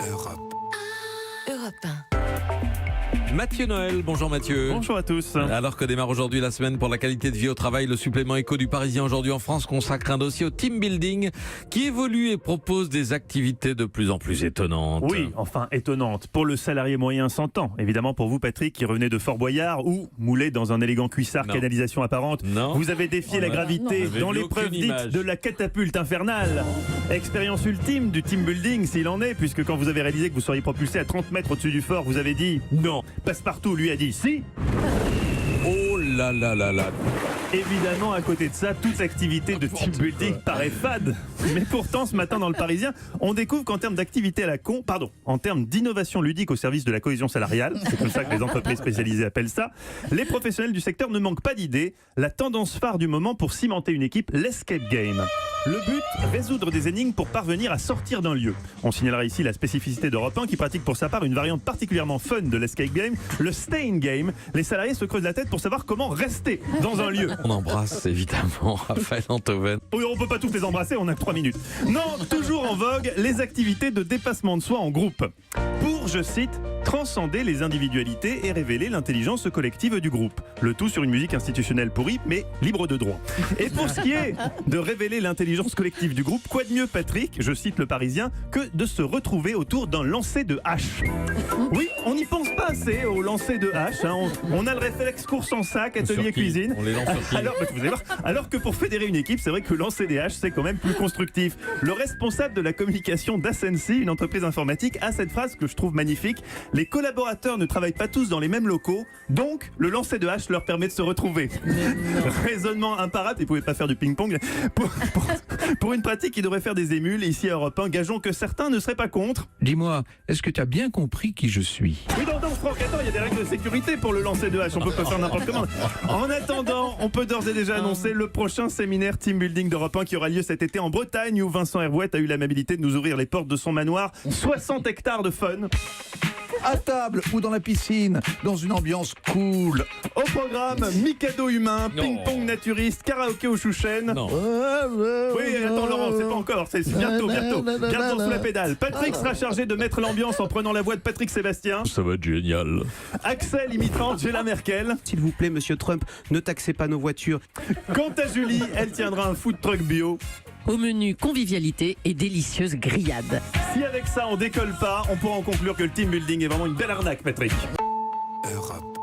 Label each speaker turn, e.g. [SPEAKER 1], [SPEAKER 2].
[SPEAKER 1] Europe.
[SPEAKER 2] Europe 1.
[SPEAKER 3] Mathieu Noël, bonjour Mathieu.
[SPEAKER 4] Bonjour à tous.
[SPEAKER 3] Alors que démarre aujourd'hui la semaine pour la qualité de vie au travail, le supplément éco du Parisien aujourd'hui en France consacre un dossier au team building qui évolue et propose des activités de plus en plus étonnantes.
[SPEAKER 4] Oui, enfin étonnante. Pour le salarié moyen s'entend. Évidemment pour vous Patrick qui revenez de Fort Boyard ou moulé dans un élégant cuissard
[SPEAKER 3] Non.
[SPEAKER 4] canalisation apparente.
[SPEAKER 3] Non.
[SPEAKER 4] Vous avez défié la gravité
[SPEAKER 3] J'avais
[SPEAKER 4] dans
[SPEAKER 3] vu
[SPEAKER 4] l'épreuve
[SPEAKER 3] aucune
[SPEAKER 4] dite
[SPEAKER 3] image.
[SPEAKER 4] de la catapulte infernale. Expérience ultime du team building s'il en est, puisque quand vous avez réalisé que vous seriez propulsé à 30 mètres au-dessus du fort, vous avez dit non. Passepartout lui a dit si.
[SPEAKER 3] Oh là là là là.
[SPEAKER 4] Évidemment, à côté de ça, toute activité de team building paraît fade. Mais pourtant, ce matin dans le Parisien, on découvre qu'en termes d'activité à la con, en termes d'innovation ludique au service de la cohésion salariale, c'est comme ça que les entreprises spécialisées appellent ça, les professionnels du secteur ne manquent pas d'idées. La tendance phare du moment pour cimenter une équipe, l'escape game. Le but, résoudre des énigmes pour parvenir à sortir d'un lieu. On signalera ici la spécificité d'Europe 1 qui pratique pour sa part une variante particulièrement fun de l'escape game, le staying game. Les salariés se creusent la tête pour savoir comment rester dans un lieu.
[SPEAKER 3] On embrasse évidemment Raphaël Antoven.
[SPEAKER 4] Oui, on peut pas tous les embrasser, on a 3 minutes. Non, toujours en vogue, les activités de dépassement de soi en groupe. Pour, je cite, transcender les individualités et révéler l'intelligence collective du groupe. Le tout sur une musique institutionnelle pourrie, mais libre de droit. Et pour ce qui est de révéler l'intelligence collective du groupe, quoi de mieux, Patrick, je cite le Parisien, que de se retrouver autour d'un lancer de hache. Oui, on n'y pense pas assez au lancer de hache. Hein. On a le réflexe course en sac, atelier
[SPEAKER 3] Sur qui
[SPEAKER 4] cuisine.
[SPEAKER 3] On les lance sur qui
[SPEAKER 4] Alors que pour fédérer une équipe, c'est vrai que lancer des haches, c'est quand même plus constructif. Le responsable de la communication d'Ascensi, une entreprise informatique, a cette phrase que je trouve magnifique. Les collaborateurs ne travaillent pas tous dans les mêmes locaux, donc le lancer de hache leur permet de se retrouver. Raisonnement imparable, ils ne pouvaient pas faire du ping-pong. Pour une pratique qui devrait faire des émules, ici à Europe 1, gageons que certains ne seraient pas contre.
[SPEAKER 1] Dis-moi, est-ce que tu as bien compris qui je suis?
[SPEAKER 4] Oui, non, Franck, attends, il y a des règles de sécurité pour le lancer de hache, on peut pas faire n'importe comment. En attendant, on peut d'ores et déjà annoncer le prochain séminaire Team Building d'Europe 1 qui aura lieu cet été en Bretagne où Vincent Hervouet a eu l'amabilité de nous ouvrir les portes de son manoir. 60 hectares de fun.
[SPEAKER 1] À table ou dans la piscine, dans une ambiance cool.
[SPEAKER 4] Au programme, Mikado humain,
[SPEAKER 3] Non.
[SPEAKER 4] ping-pong naturiste, karaoké au chouchen.
[SPEAKER 3] Non.
[SPEAKER 4] Oui, attends Laurent, c'est pas encore, c'est bientôt. Garde-toi sous la pédale. Patrick sera chargé de mettre l'ambiance en prenant la voix de Patrick Sébastien.
[SPEAKER 3] Ça va être génial.
[SPEAKER 4] Axel imitant Angela Merkel.
[SPEAKER 5] S'il vous plaît, monsieur Trump, ne taxez pas nos voitures.
[SPEAKER 4] Quant à Julie, elle tiendra un food truck bio.
[SPEAKER 2] Au menu convivialité et délicieuse grillade.
[SPEAKER 4] Si avec ça on décolle pas, on pourra en conclure que le team building est vraiment une belle arnaque, Patrick.
[SPEAKER 1] Europe.